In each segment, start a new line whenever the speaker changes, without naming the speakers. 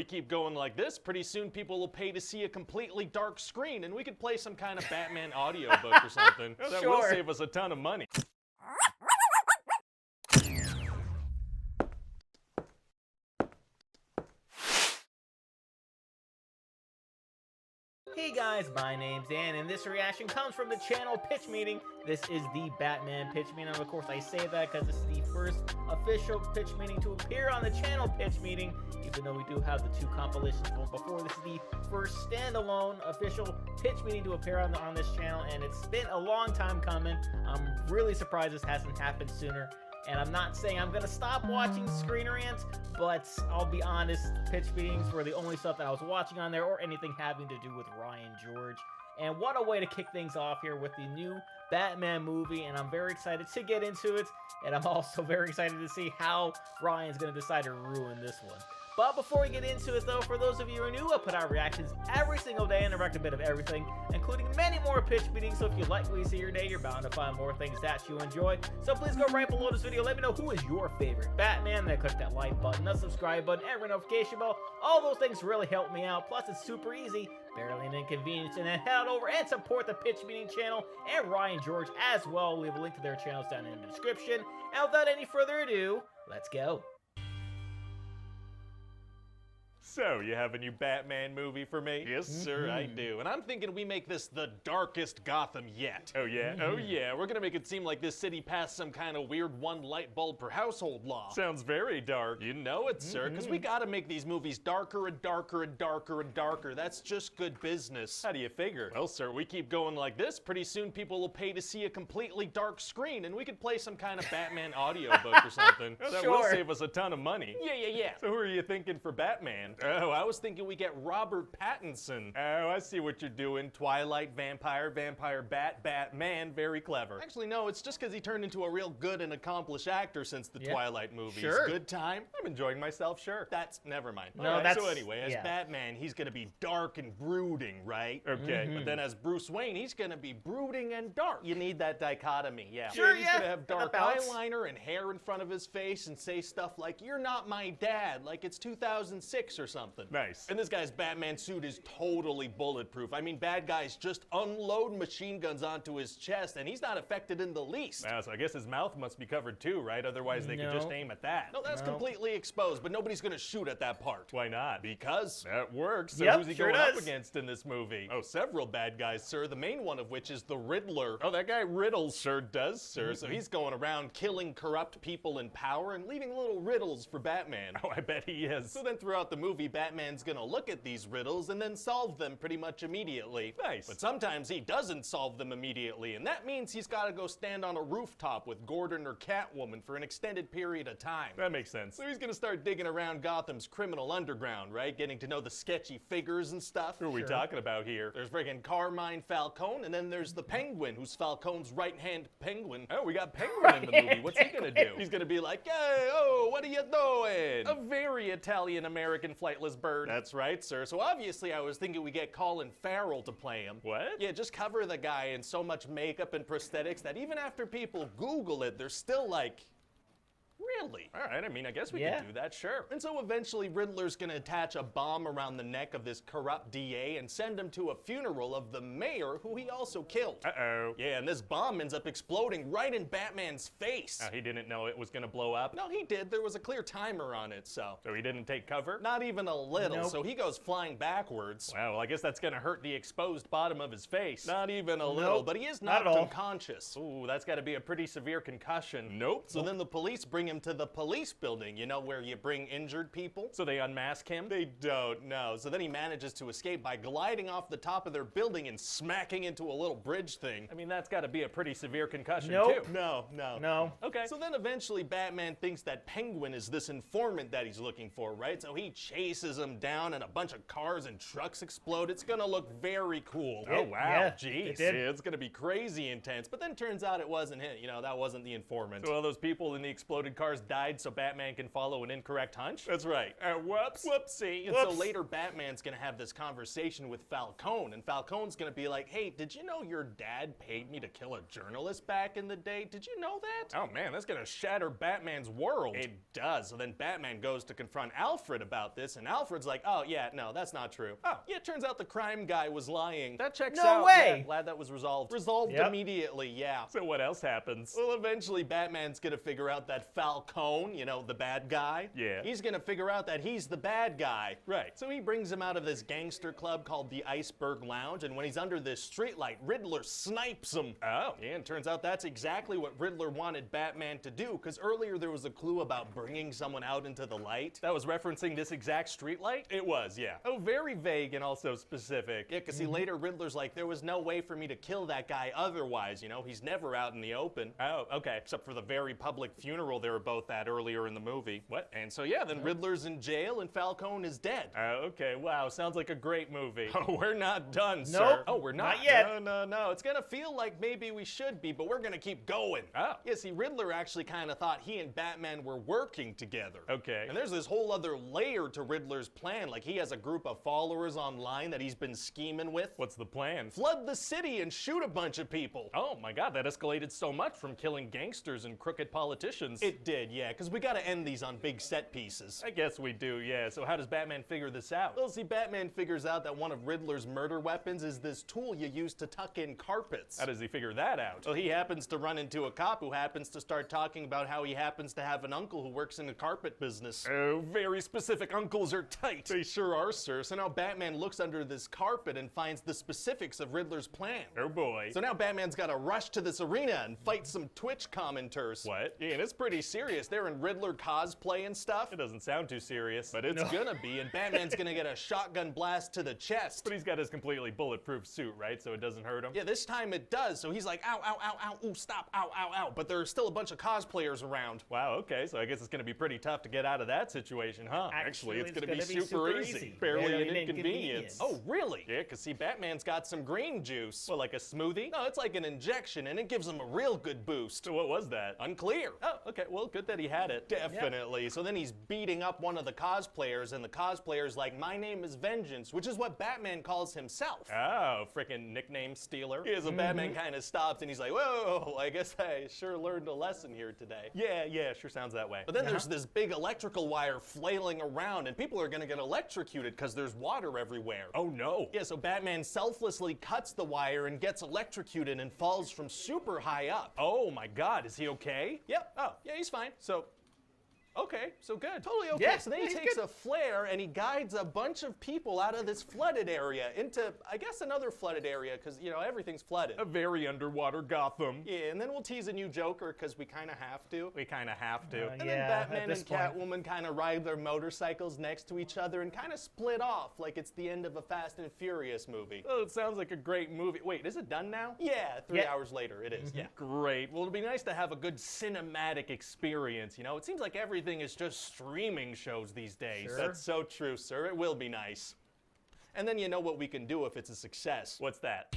keep going like this, pretty soon people will pay to see a completely dark screen, and we could play some kind of Batman audiobook or something. That will save us a ton of money.
Hey guys, my name's Dan, and this reaction comes from the channel pitch meeting. This is the Batman pitch meeting, and of course I say that because this is the first official pitch meeting to appear on the channel pitch meeting, even though we do have the 2 compilations from before. This is the first standalone official pitch meeting to appear on this channel, and it's been a long time coming. I'm really surprised this hasn't happened sooner. And I'm not saying I'm going to stop watching Screen Rant, but I'll be honest, pitch meetings were the only stuff that I was watching on there, or anything having to do with Ryan George. And what a way to kick things off here with the new Batman movie, and I'm very excited to get into it, and I'm also very excited to see how Ryan's going to decide to ruin this one. But before we get into it though, for those of you who are new, I put out reactions every single day and direct a bit of everything, including many more pitch meetings, so if you like what you see your day, you're bound to find more things that you enjoy. So please go right below this video, let me know who is your favorite Batman, then click that like button, the subscribe button, and ring notification bell. All those things really help me out, plus it's super easy, barely an inconvenience, and then head over and support the pitch meeting channel and Ryan George as well. We have a link to their channels down in the description. And without any further ado, let's go.
So, you have a new Batman movie for me? Yes, sir, I do. And I'm thinking we make this the darkest Gotham yet. Oh, yeah? Oh, yeah. We're gonna make it seem like this city passed some kind of weird 1 light bulb per household law. Sounds very dark. You know it, sir, because we gotta make these movies darker and darker and darker and darker. That's just good business. How do you figure? Well, sir, we keep going like this, pretty soon people will pay to see a completely dark screen, and we could play some kind of Batman audiobook or something. That will save us a ton of money. Yeah. So who are you thinking for Batman? Oh, I was thinking we get Robert Pattinson. Oh, I see what you're doing. Twilight, vampire, vampire bat, Batman. Very clever. Actually, no, it's just because he turned into a real good and accomplished actor since the Twilight movies.
Sure.
Good time. I'm enjoying myself, sure. That's, never mind.
No,
right,
that's...
So anyway, as Batman, he's gonna be dark and brooding, right? Okay. But then as Bruce Wayne, he's gonna be brooding and dark. You need that dichotomy, yeah.
Sure,
He's gonna have dark eyeliner and hair in front of his face and say stuff like, "You're not my dad," like it's 2006 or something. Nice. And this guy's Batman suit is totally bulletproof. I mean, bad guys just unload machine guns onto his chest, and he's not affected in the least. Wow, so I guess his mouth must be covered too, right? Otherwise they could just aim at that. No, that's completely exposed, but nobody's gonna shoot at that part. Why not? Because that works. So who's he going up against in this movie? Oh, several bad guys, sir. The main one of which is the Riddler. Oh, that guy riddles, sure does, sir. So he's going around killing corrupt people in power and leaving little riddles for Batman. Oh, I bet he is. So then throughout the movie, Batman's gonna look at these riddles and then solve them pretty much immediately. Nice. But sometimes he doesn't solve them immediately, and that means he's gotta go stand on a rooftop with Gordon or Catwoman for an extended period of time. That makes sense. So he's gonna start digging around Gotham's criminal underground, right? Getting to know the sketchy figures and stuff. Who are we talking about here? There's friggin' Carmine Falcone, and then there's the Penguin, who's Falcone's right-hand penguin. Oh, we got Penguin in the movie. What's he gonna do? He's gonna be like, "Hey, oh, what are you doing?" A very Italian-American flightless bird. That's right, sir. So obviously I was thinking we get Colin Farrell to play him. What? Yeah, just cover the guy in so much makeup and prosthetics that even after people Google it, they're still like, really? All right, I mean, I guess we can do that, sure. And so eventually Riddler's gonna attach a bomb around the neck of this corrupt DA and send him to a funeral of the mayor who he also killed. Uh-oh. Yeah, and this bomb ends up exploding right in Batman's face. Oh, he didn't know it was gonna blow up? No, he did. There was a clear timer on it, so. So he didn't take cover? Not even a little, so he goes flying backwards. Wow, well, I guess that's gonna hurt the exposed bottom of his face. Not even a little, but he is knocked unconscious. Ooh, that's gotta be a pretty severe concussion. Nope. So then the police bring him to the police building, you know, where you bring injured people. So they unmask him? They don't, no. So then he manages to escape by gliding off the top of their building and smacking into a little bridge thing. I mean, that's gotta be a pretty severe concussion too. No. Okay. So then eventually Batman thinks that Penguin is this informant that he's looking for, right? So he chases him down and a bunch of cars and trucks explode. It's gonna look very cool. Oh, wow. Jeez. It's gonna be crazy intense. But then turns out it wasn't him. You know, that wasn't the informant. So all those people in the exploded cars stars died so Batman can follow an incorrect hunch? That's right. Whoops. Whoopsie. And so later Batman's gonna have this conversation with Falcone, and Falcone's gonna be like, hey, did you know your dad paid me to kill a journalist back in the day? Did you know that? Oh man, that's gonna shatter Batman's world. It does. So then Batman goes to confront Alfred about this, and Alfred's like, oh yeah, no, that's not true. Oh, yeah, it turns out the crime guy was lying. That checks out.
No way!
Yeah, glad that was resolved. Resolved immediately, yeah. So what else happens? Well, eventually Batman's gonna figure out that Falcone, you know, the bad guy. Yeah. He's gonna figure out that he's the bad guy. Right. So he brings him out of this gangster club called the Iceberg Lounge, and when he's under this streetlight, Riddler snipes him. Oh. Yeah, and turns out that's exactly what Riddler wanted Batman to do, because earlier there was a clue about bringing someone out into the light. That was referencing this exact streetlight? It was, yeah. Oh, very vague and also specific. Yeah, because see, later Riddler's like, there was no way for me to kill that guy otherwise, you know? He's never out in the open. Oh, okay. Except for the very public funeral they were both at earlier in the movie. What? And so, yeah, then Riddler's in jail and Falcone is dead. Oh, okay. Wow, sounds like a great movie. Oh, we're not done, sir. Oh, we're not?
Not yet.
No. It's gonna feel like maybe we should be, but we're gonna keep going. Oh. Yeah, see, Riddler actually kind of thought he and Batman were working together. Okay. And there's this whole other layer to Riddler's plan. Like, he has a group of followers online that he's been scheming with. What's the plan? Flood the city and shoot a bunch of people. Oh my god, that escalated so much from killing gangsters and crooked politicians. It did, yeah, because we gotta end these on big set pieces. I guess we do, yeah. So how does Batman figure this out? Well, see, Batman figures out that one of Riddler's murder weapons is this tool you use to tuck in carpets. How does he figure that out? Well, he happens to run into a cop who happens to start talking about how he happens to have an uncle who works in the carpet business. Oh, very specific. Uncles are tight. They sure are, sir. So now Batman looks under this carpet and finds the specifics of Riddler's plan. Oh boy. So now Batman's gotta rush to this arena and fight some Twitch commenters. What? Yeah, and it's pretty serious. They're in Riddler cosplay and stuff. It doesn't sound too serious, but it's gonna be, and Batman's gonna get a shotgun blast to the chest. But he's got his completely bulletproof suit, right? So it doesn't hurt him? Yeah, this time it does. So he's like, ow, ow, ow, ow, ooh, stop, ow, ow, ow. But there's still a bunch of cosplayers around. Wow, okay, so I guess it's gonna be pretty tough to get out of that situation, huh? Actually, it's gonna be super easy. Barely an inconvenience. Oh, really? Yeah, because see, Batman's got some green juice. Well, like a smoothie? No, it's like an injection, and it gives him a real good boost. So what was that? Unclear. Oh, okay, well, good that he had it. Definitely. Yep. So then he's beating up one of the cosplayers, and the cosplayer's like, my name is Vengeance, which is what Batman calls himself. Oh, frickin' nickname stealer. Yeah, so Batman kind of stops, and he's like, whoa, I guess I sure learned a lesson here today. Yeah, sure sounds that way. But then there's this big electrical wire flailing around, and people are gonna get electrocuted because there's water everywhere. Oh no. Yeah, so Batman selflessly cuts the wire and gets electrocuted and falls from super high up. Oh my god, is he okay? Yep. Oh, yeah, he's fine. So, okay, so good. Totally okay. Yeah, so then he takes a flare and he guides a bunch of people out of this flooded area into, I guess, another flooded area, because, you know, everything's flooded. A very underwater Gotham. Yeah, and then we'll tease a new Joker, because we kind of have to. And then Batman and Catwoman kind of ride their motorcycles next to each other and kind of split off like it's the end of a Fast and Furious movie. Oh, it sounds like a great movie. Wait, is it done now? Yeah, 3 hours later, it is, yeah. Great. Well, it'd be nice to have a good cinematic experience, you know? It seems like everything is just streaming shows these days. Sure. That's so true, sir. It will be nice. And then you know what we can do if it's a success. What's that?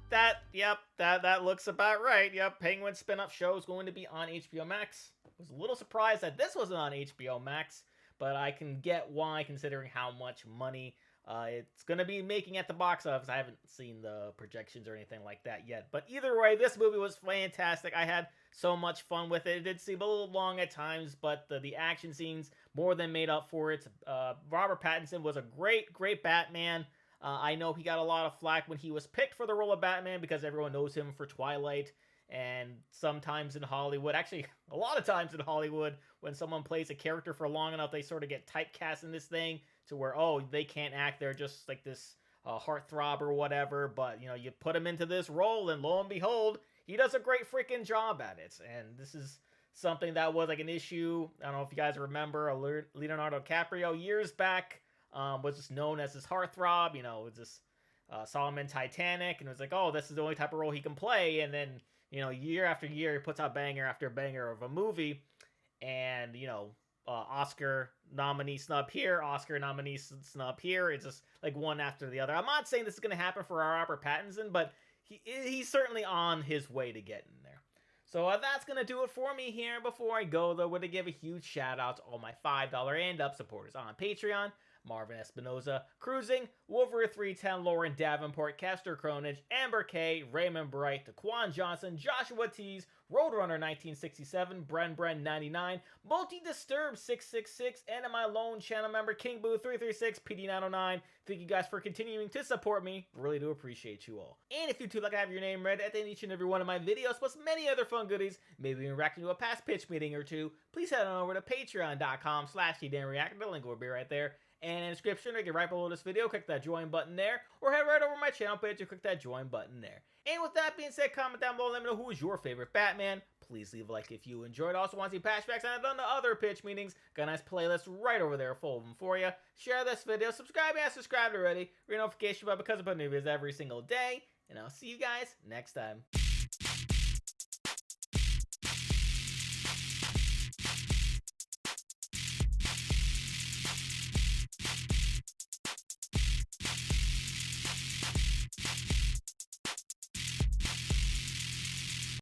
That looks about right. Yep, Penguin spin-off show is going to be on HBO Max. I was a little surprised that this wasn't on HBO Max, but I can get why, considering how much money it's going to be making at the box office. I haven't seen the projections or anything like that yet. But either way, this movie was fantastic. I had so much fun with it. It did seem a little long at times, but the action scenes more than made up for it. Robert Pattinson was a great Batman. I know he got a lot of flack when he was picked for the role of Batman because everyone knows him for Twilight. And sometimes in Hollywood, actually a lot of times in Hollywood, when someone plays a character for long enough, they sort of get typecast in this thing to where, oh, they can't act. They're just like this heartthrob or whatever. But, you know, you put him into this role and lo and behold, he does a great freaking job at it. And this is something that was like an issue. I don't know if you guys remember, Leonardo DiCaprio years back was just known as this heartthrob. You know, it was this saw him in Titanic and it was like, oh, this is the only type of role he can play. And then, you know, year after year, he puts out banger after banger of a movie. And, you know, Oscar nominee snub here, Oscar nominee snub here. It's just like one after the other. I'm not saying this is going to happen for Robert Pattinson, but he's certainly on his way to getting there. So that's going to do it for me here. Before I go, though, I want to give a huge shout out to all my $5 and up supporters on Patreon. Marvin Espinoza, Cruising, Wolver310, Lauren Davenport, Kester Cronage, Amber K, Raymond Bright, Daquan Johnson, Joshua Tees, Roadrunner 1967, Bren 99, Multi Disturb 666, and my lone channel member King Boo 336, PD909. Thank you guys for continuing to support me. Really do appreciate you all. And if you too like to have your name read at the end of each and every one of my videos, plus many other fun goodies, maybe even reacting to a past pitch meeting or two, please head on over to patreon.com/TDanReactor. The link will be right there. And in the description, or you can right below this video, click that join button there, or head right over my channel page and click that join button there. And with that being said, comment down below, let me know who is your favorite Batman. Please leave a like if you enjoyed. Also want to see patch packs, and I've done the other pitch meetings. Got a nice playlist right over there full of them for you. Share this video, subscribe if you haven't subscribed already, ring notification bell because I put new videos every single day, and I'll see you guys next time.